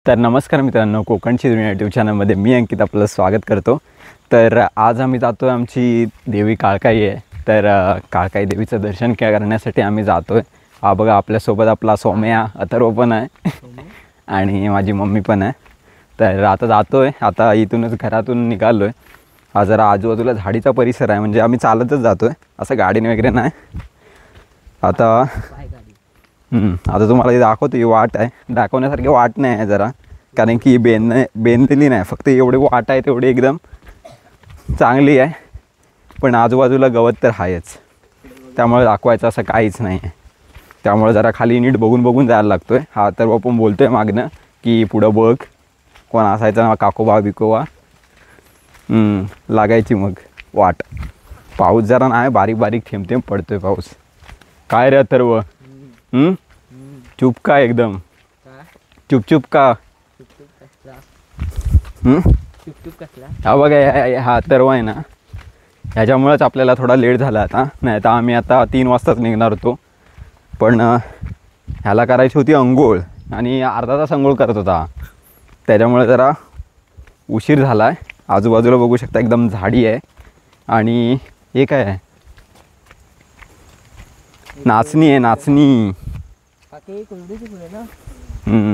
तर नमस्कार मित्रांनो, कोकणची दुनिया यूट्यूब चॅनलमध्ये मी अंकित आपलं स्वागत करतो। तर आज आम्ही जातो आहे, आमची देवी काळकाई आहे, तर काळकाई देवीचं दर्शन करण्यासाठी आम्ही जातो आहे। हा बघा, आपल्यासोबत आपला सोम्या अथर्व पण आहे आणि माझी मम्मी पण आहे। तर आता जातो आहे, आता इथूनच घरातून निघालो आहे। हा जरा आजूबाजूला झाडीचा परिसर आहे, म्हणजे आम्ही चालतच जातो आहे, असं गाडीने वगैरे नाही। आता तुम्हाला दाखवतो, ही वाट आहे, दाखवण्यासारखी वाट नाही आहे जरा, कारण की बेनलेली नाही, फक्त एवढी वाट आहे तेवढी एकदम चांगली आहे, पण आजूबाजूला गवत तर आहेच, त्यामुळे दाखवायचं असं काहीच नाही आहे। त्यामुळे जरा खाली नीट बघून जायला लागतो आहे। हा तर आपण बोलतो आहे मागनं की पुढं बघ, कोण असायचं ना, काकोबा बिकोबा, लागायची मग वाट। पाऊस जरा नाही, बारीक बारीक थेंब पडतो आहे पाऊस। काय रे अथर्व, चुप का एकदम, चुप का? हा बघा, हा अथर्व आहे ना, ह्याच्यामुळेच आपल्याला थोडा लेट झाला आता, नाही तर आम्ही आता 3 वाजताच निघणार होतो, पण ह्याला करायची होती अंघोळ आणि अर्धा तास अंघोळ करत होता, त्याच्यामुळे जरा उशीर झाला आहे। आजूबाजूला बघू शकता, एकदम झाडी आहे आणि हे काय आहे, नाचणी आहे, नाचणी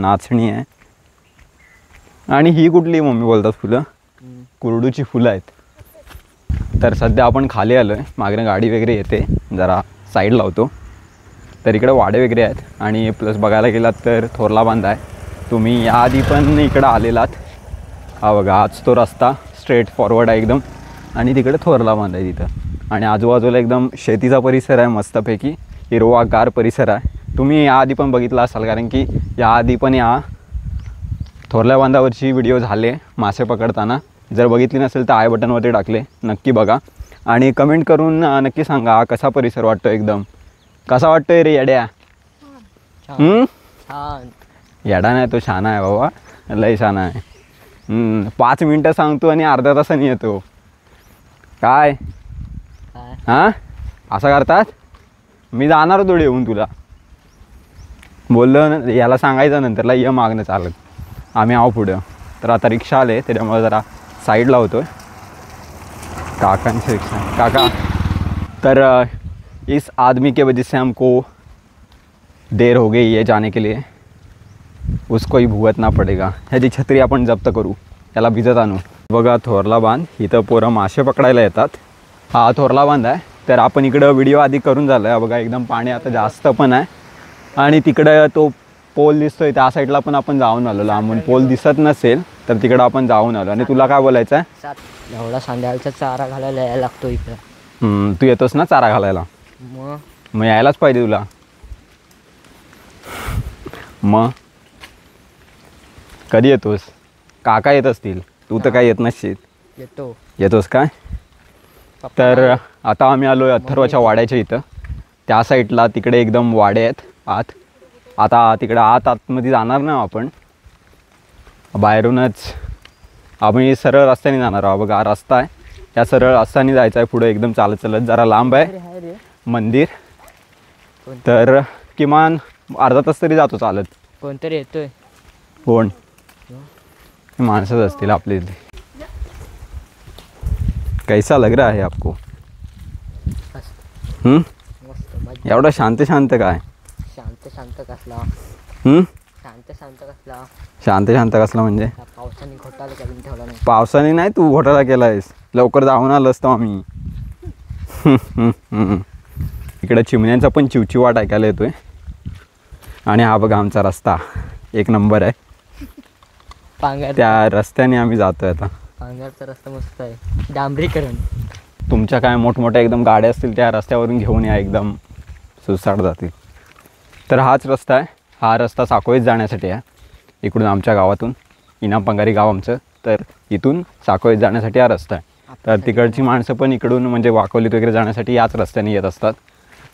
नाचणी आहे। आणि ही कुठली मम्मी बोलतात फुलं? कुरडूची फुलं आहेत। तर सध्या आपण खाली आलो आहे, मागनं गाडी वगैरे येते, जरा साईड लावतो। तर इकडे वाडे वगैरे आहेत आणि प्लस बघायला गेलात तर थोरला बांध आहे। तुम्ही याआधी पण इकडं आलेलात, हा बघा, आज तो रस्ता स्ट्रेट फॉरवर्ड आहे एकदम, आणि तिकडे थोरला बांध आहे तिथं, आणि आजूबाजूला एकदम शेतीचा परिसर आहे, मस्तपैकी हिरवागार परिसर आहे। तुम्ही याआधी पण बघितला असाल, कारण की याआधी पण या थोरल्या बांधावरची व्हिडिओ झाले मासे पकडताना, जर बघितली नसेल तर आय बटनवरती टाकले, नक्की बघा आणि कमेंट करून नक्की सांगा कसा परिसर वाटतो, एकदम कसा वाटतोय रे येड्या? येडा नाही तो, शाना आहे बाबा, लय शाना आहे। 5 मिनटं सांगतो आणि अर्ध्या तासाने येतो, काय हां असं करतात? मी जाणार होतो येऊन, तुला बोललो ना, याला सांगायचं नंतरला ये मागणं चालत, आम्ही आहो पुढं। तर आता रिक्षा आले, त्याच्यामुळे जरा साईड लावतो आहे, काकांची रिक्षा। काका, तर इस आदमी के वजह से हमको देर हो गई है जाने के लिए, उसको ही भुगतना पडेगा। ह्याची छत्री आपण जप्त करू, याला भिजत आणू। बघा थोरला बांध, इथं पोरं मासे पकडायला येतात, हा थोरला बांध आहे। तर आपण इकडं व्हिडिओ आधी करून झालं आहे, बघा एकदम पाणी आता जास्त पण आहे, आणि तिकडं तो पोल दिसतोय त्या साईडला पण आपण जाऊन आलो, लांबून पोल दिसत नसेल तर तिकडं आपण जाऊन आलो। आणि तुला काय बोलायचं आहे? एवढा सांड्याचा चारा घालायला यायला लागतो इकडं। तू येतोस ना चारा घालायला, मग यायलाच पाहिजे तुला, मग कधी येतोस? काका येत असतील, तू तर काय येत नसशील। येतोस काय? तर आता आम्ही आलो आहे अथर्वच्या वाड्याच्या इथं, त्या साईडला तिकडे एकदम वाडे आहेत आत। आता तिकडं आतमध्ये जाणार ना आपण, बाहेरूनच आम्ही सरळ रस्त्याने जाणार आहोत। बघा रस्ता आहे, त्या सरळ रस्त्याने जायचं आहे पुढे, एकदम चालत जरा लांब आहे मंदिर, तर किमान अर्धा तास तरी जातो चालत। कोणतरी येतोय, कोण? माणसंच असतील आपले इथे। कैसा लग रहा है आपको? एवढा शांत काय? शांत कसला? शांत कसला म्हणजे? पावसाने घोटाळा करून ठेवला नाही। पावसाने नाही, तू घोटाळा केलायस, लवकर जाऊन आलो असतो आम्ही। इकडे चिमण्यांचा पण चिवचिवाट ऐकायला येतोय, आणि हा बघा आमचा रस्ता 1 नंबर आहे, त्या रस्त्याने आम्ही जातोय आता। पांघरचा रस्ता मस्त आहे, डांबरीकरण। तुमच्या काय मोठमोठ्या एकदम गाड्या असतील त्या रस्त्यावरून घेऊन या, एकदम सुसाट जातील। तर हाच रस्ता आहे, हा रस्ता साकोळीत जाण्यासाठी आहे, इकडून आमच्या गावातून, इनाम पंगारी गाव आमचं, तर इथून साकोळीत जाण्यासाठी हा रस्ता आहे। तर तिकडची माणसं पण इकडून म्हणजे वाकोलीत वगैरे जाण्यासाठी याच रस्त्याने येत असतात,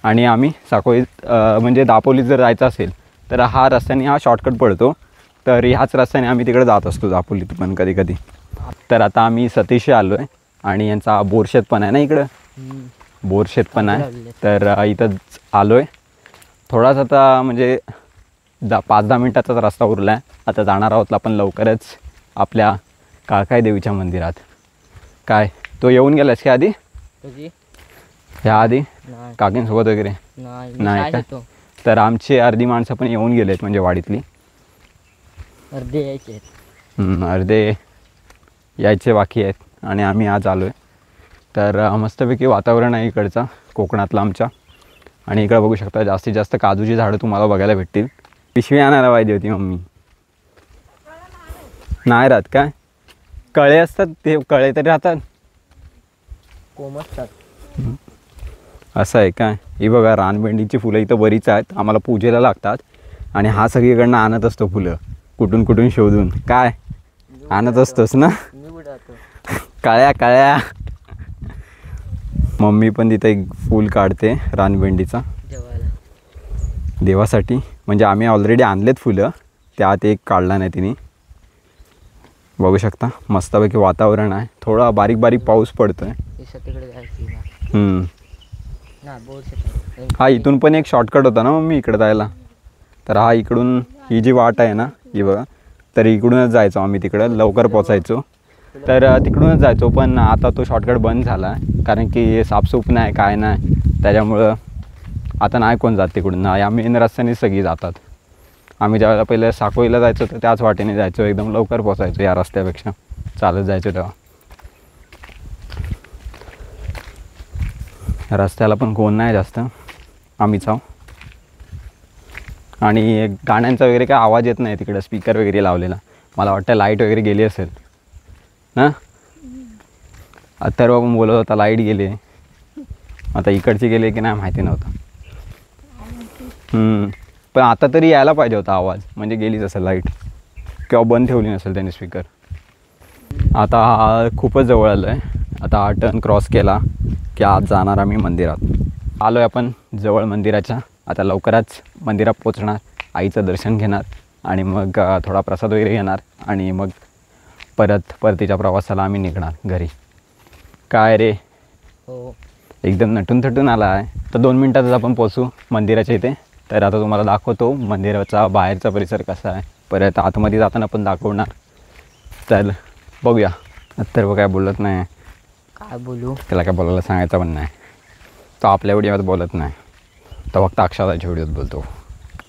आणि आम्ही साकोळीत म्हणजे दापोलीत जर जायचं असेल तर हा रस्त्याने हा शॉर्टकट पडतो, तर ह्याच रस्त्याने आम्ही तिकडे जात असतो दापोलीत पण कधी। तर आता आम्ही सतीशी आलो आहे, आणि यांचा बोरशेत पण आहे ना इकडं, बोरशेत पण आहे, तर इथंच आलो आहे। थोडासा आता म्हणजे 5-10 मिनटाचाच रस्ता उरला आहे. आता जाणार आहोत आपण लवकरच आपल्या काळकाई देवीच्या मंदिरात. काय तो येऊन गेलास की आधी तुझी ह्या आधी नाही काकींसोबत वगैरे? नाही नाही का? येतो. तर आमची अर्धी माणसं पण येऊन गेलेत म्हणजे वाडीतली. अर्धे यायचे आहेत. अर्धे यायचे बाकी आहेत आणि आम्ही आज आलो आहे. तर मस्तपैकी वातावरण आहे इकडचं कोकणातलं आमच्या. आणि इकडं बघू शकता जास्तीत जास्त काजूची झाडं तुम्हाला बघायला भेटतील. पिशवी आणायला पाहिजे होती मम्मी. नाही राहत काय? कळे असतात ते, कळे तरी राहतात. कोमसतात. असं आहे काय? ही बघा रानभेंडीची फुलं इथं बरीच आहेत, आम्हाला पूजेला लागतात. आणि हा सगळीकडनं आणत असतो फुलं कुठून कुठून शोधून. काय आणत असतोस ना? मी बुडातो. काळ्या काळ्या. मम्मी पण तिथे एक फूल काढते रानभेंडीचा जेवायला. देवासाठी. म्हणजे आम्ही ऑलरेडी आणलेत फुलं, त्यात एक काढला नाही तिने. बघू शकता मस्तपैकी वातावरण आहे. थोडा बारीक बारीक पाऊस पडतोय. तिकडे जायची ना बोर. हा इथून पण एक शॉर्टकट होता ना मम्मी इकडे जायला. तर हा इकडून ही जी वाट आहे ना ही बघा, तर इकडूनच जायचो आम्ही तिकडं लवकर पोचायचो. तर तिकडूनच जायचो, पण आता तो शॉर्टकट बंद झाला आहे कारण की साफसूफ नाही काय नाही, त्याच्यामुळं आता नाही कोण जात तिकडून. या मेन रस्त्यानेच सगळी जातात. आम्ही ज्यावेळेला पहिले साकोईला जायचो तर त्याच वाटेने जायचो, एकदम लवकर पोचायचो या रस्त्यापेक्षा. चालत जायचो तेव्हा. रस्त्याला पण कोण नाही जास्त, आम्हीच आहो. आणि गाण्यांचा वगैरे काय आवाज येत नाही तिकडं, स्पीकर वगैरे लावलेला. मला वाटतं लाईट वगैरे गेली असेल ना. अथर्व पण बोलत होता लाईट गेली. आता इकडची गेली की नाही माहिती नव्हतं. पण आता तरी यायला पाहिजे होता आवाज, म्हणजे गेलीच असेल लाईट किंवा बंद ठेवली नसेल त्याने स्पीकर. आता हा खूपच जवळ आलो आहे. आता हा टर्न क्रॉस केला की आज जाणार आम्ही मंदिरात. आलो आहे आपण जवळ मंदिराच्या. आता लवकरच मंदिरात पोचणार, आईचं दर्शन घेणार आणि मग थोडा प्रसाद वगैरे घेणार आणि मग परतीच्या प्रवासाला आम्ही निघणार घरी. काय रे हो एकदम नटून थटून आला आहे. तर 2 मिनटातच आपण पोचू मंदिराच्या इथे. तर आता तुम्हाला दाखवतो मंदिराचा बाहेरचा परिसर कसा आहे, परत आतमध्ये जाताना पण दाखवणार. चल बघूया. अथर्व काय बोलत नाही. काय बोलू? त्याला काय बोलायला सांगायचं पण नाही. तो आपल्या व्हिडिओत बोलत नाही, तो फक्त अक्षराच्या व्हिडिओत बोलतो.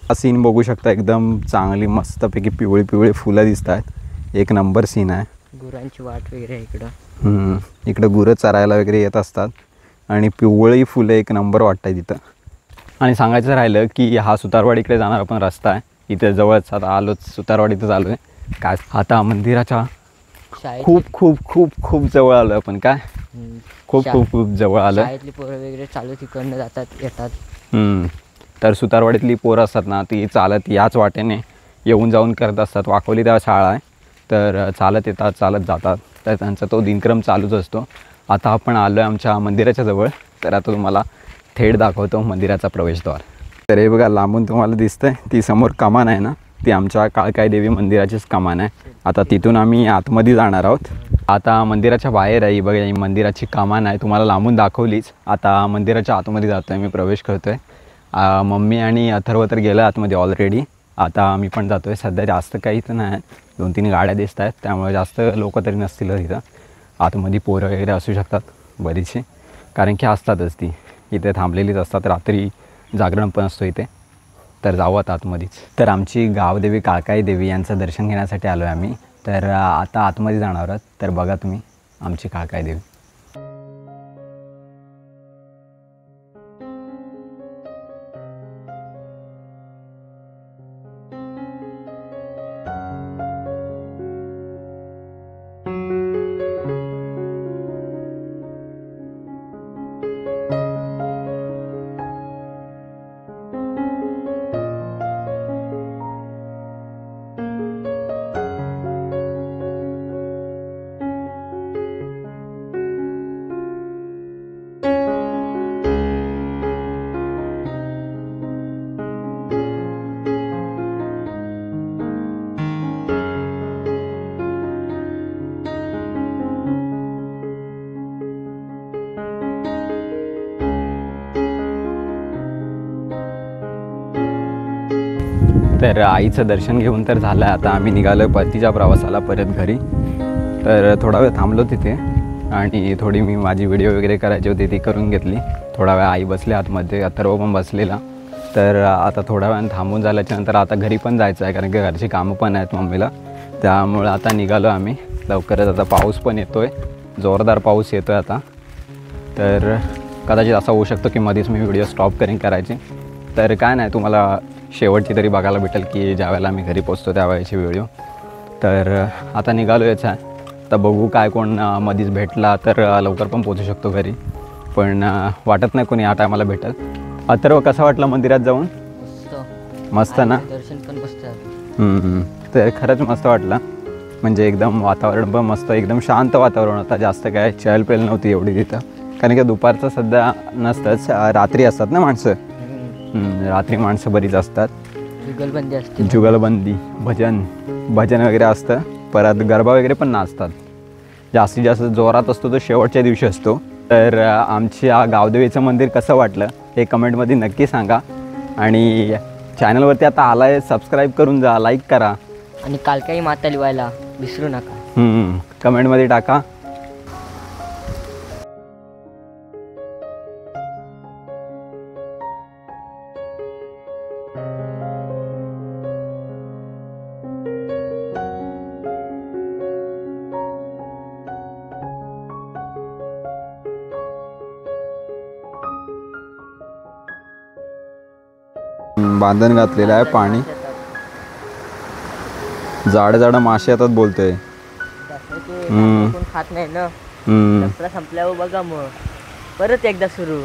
हा सीन बघू शकता, एकदम चांगली मस्तपैकी पिवळी पिवळी फुलं दिसत आहेत. एक नंबर सीन आहे. गुरांची वाट वगैरे आहे इकडं. इकडं गुरं चरायला वगैरे येत असतात आणि पिवळी फुलं एक नंबर वाटतं तिथं. आणि सांगायचं राहिलं की हा सुतारवाडीकडे जाणारा पण रस्ता आहे. इथे जवळच आता आलोच, सुतारवाडीतच आलो आहे. काय आता मंदिराच्या खूप खूप खूप खूप जवळ आलो आहे आपण. काय खूप खूप खूप जवळ आलो आहे. शाळेतली पोरं वगैरे चालू तिकडनं जातात येतात. तर सुतारवाडीतली पोरं असतात ना, ती चालत याच वाटेने येऊन जाऊन करत असतात. वाकोली त्या शाळा आहे, तर चालत येतात चालत जातात. तर त्यांचा तो दिनक्रम चालूच असतो. आता आपण आलो आहे आमच्या मंदिराच्या जवळ. तर आता तुम्हाला थेट दाखवतो मंदिराचा प्रवेशद्वार. तर हे बघा लांबून तुम्हाला दिसतंय ती समोर कमान आहे ना, ती आमच्या काळकाई देवी मंदिराचीच कमान आहे. आता तिथून आम्ही आतमध्ये जाणार आहोत. आता मंदिराच्या बाहेर आहे बघा, ही मंदिराची कमान आहे, तुम्हाला लांबून दाखवलीच. आता मंदिराच्या आतमध्ये जातो आहे, मी प्रवेश करतो आहे. मम्मी आणि अथर्व तर गेलं आतमध्ये ऑलरेडी. आता मी पण जातो आहे. सध्या जास्त काही तर नाही, 2-3 गाड्या दिसत आहेत, त्यामुळे जास्त लोक तरी नसतील तिथं. आतमध्ये पोरं वगैरे असू शकतात बरीचशी, कारण की असतातच ती इथे थांबलेलीच असतात. रात्री जागरण पण असतो इथे. तर जाऊ आता आतमध्येच. तर आमची गावदेवी काळकाई देवी यांचं दर्शन घेण्यासाठी आलो आहे आम्ही. तर आता आतमध्ये जाणार आहोत. तर बघा तुम्ही आमची काळकाई देवी. तर आईचं दर्शन घेऊन तर झालं आहे. आता आम्ही निघालो आहे परतीच्या प्रवासाला परत घरी. तर थोडा वेळ थांबलो तिथे आणि थोडी मी माझी व्हिडिओ वगैरे करायची होती ती करून घेतली. थोडा वेळ आई बसली आतमध्ये, अथर्व पण बसलेला. तर आता थोड्या वेळानं थांबून झाल्याच्यानंतर आता घरी पण जायचं आहे, कारण की घरची कामं पण आहेत मम्मीला. त्यामुळे आता निघालो आम्ही लवकरच. आता पाऊस पण येतो आहे, जोरदार पाऊस येतो आहे आता. तर कदाचित असं होऊ शकतं की मध्येच मी व्हिडिओ स्टॉप करेन करायची. तर काय नाही, तुम्हाला शेवटची तरी बघायला भेटेल की ज्यावेळेला आम्ही घरी पोचतो त्यावेळेची व्हिडिओ. तर आता निघालो याचा. तर बघू काय कोण मध्येच भेटला तर लवकर पण पोचू शकतो घरी, पण वाटत नाही कोणी या टायमाला भेटेल. अथर्व कसं वाटलं मंदिरात जाऊन? मस्त ना? दर्शन पण मस्त. तर खरंच मस्त वाटलं. म्हणजे एकदम वातावरण पण मस्त, एकदम शांत वातावरण होतं. जास्त काय चहलपहल नव्हती एवढी तिथं, कारण की दुपारचं सध्या नसतंच, रात्री असतात ना माणसं. रात्री माणसं बरीच असतात. जुगलबंदी असते. जुगलबंदी, भजन वगैरे असतं. परत गरबा वगैरे पण नाचतात. जास्तीत जास्त जोरात असतो तो शेवटच्या दिवशी असतो. तर आमच्या गावदेवीचं मंदिर कसं वाटलं हे कमेंटमध्ये नक्की सांगा. आणि चॅनलवरती आता आला आहे, सबस्क्राईब करून जा, लाईक करा आणि कालकाई माता लिवायला विसरू नका. कमेंटमध्ये टाका. बांधण घातलेलं आहे, पाणी जाड मासे येतात बोलतोय. कोण खात नाही ना. दसरा संपल्यावर बघा मग परत एकदा सुरू.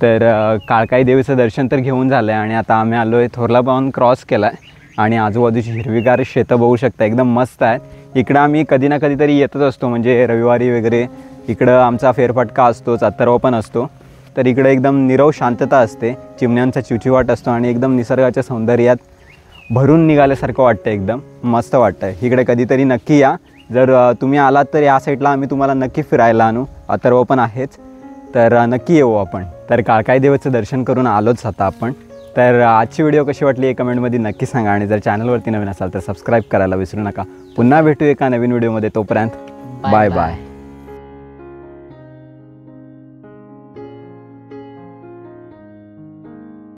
तर काळकाई देवीचं दर्शन तर घेऊन झालं आहे आणि आता आम्ही आलो आहे थोरला पाऊन क्रॉस केला आहे. आणि आजूबाजूची हिरवीगार शेतं बघू शकता, एकदम मस्त आहे. इकडं आम्ही कधी ना कधीतरी येतच असतो, म्हणजे रविवारी वगैरे इकडं आमचा फेरफटका असतोच, अथर्व पण असतो. तर इकडे एकदम निरव शांतता असते, चिमण्यांचा चिवचिवाट असतो आणि एकदम निसर्गाच्या सौंदर्यात भरून निघाल्यासारखं वाटतं. एकदम मस्त वाटतं. इकडे कधीतरी नक्की या. जर तुम्ही आलात तर या साईडला आम्ही तुम्हाला नक्की फिरायला आणू. अथर्व पण आहेच, तर नक्की येऊ आपण. तर काळकाई देवाचं दर्शन करून आलोच आता आपण. तर आजची व्हिडिओ कशी वाटली हे कमेंटमध्ये नक्की सांगा. आणि जर चॅनलवरती नवीन असाल तर सबस्क्राईब करायला विसरू नका. पुन्हा भेटू एका नवीन व्हिडिओमध्ये. तोपर्यंत बाय बाय.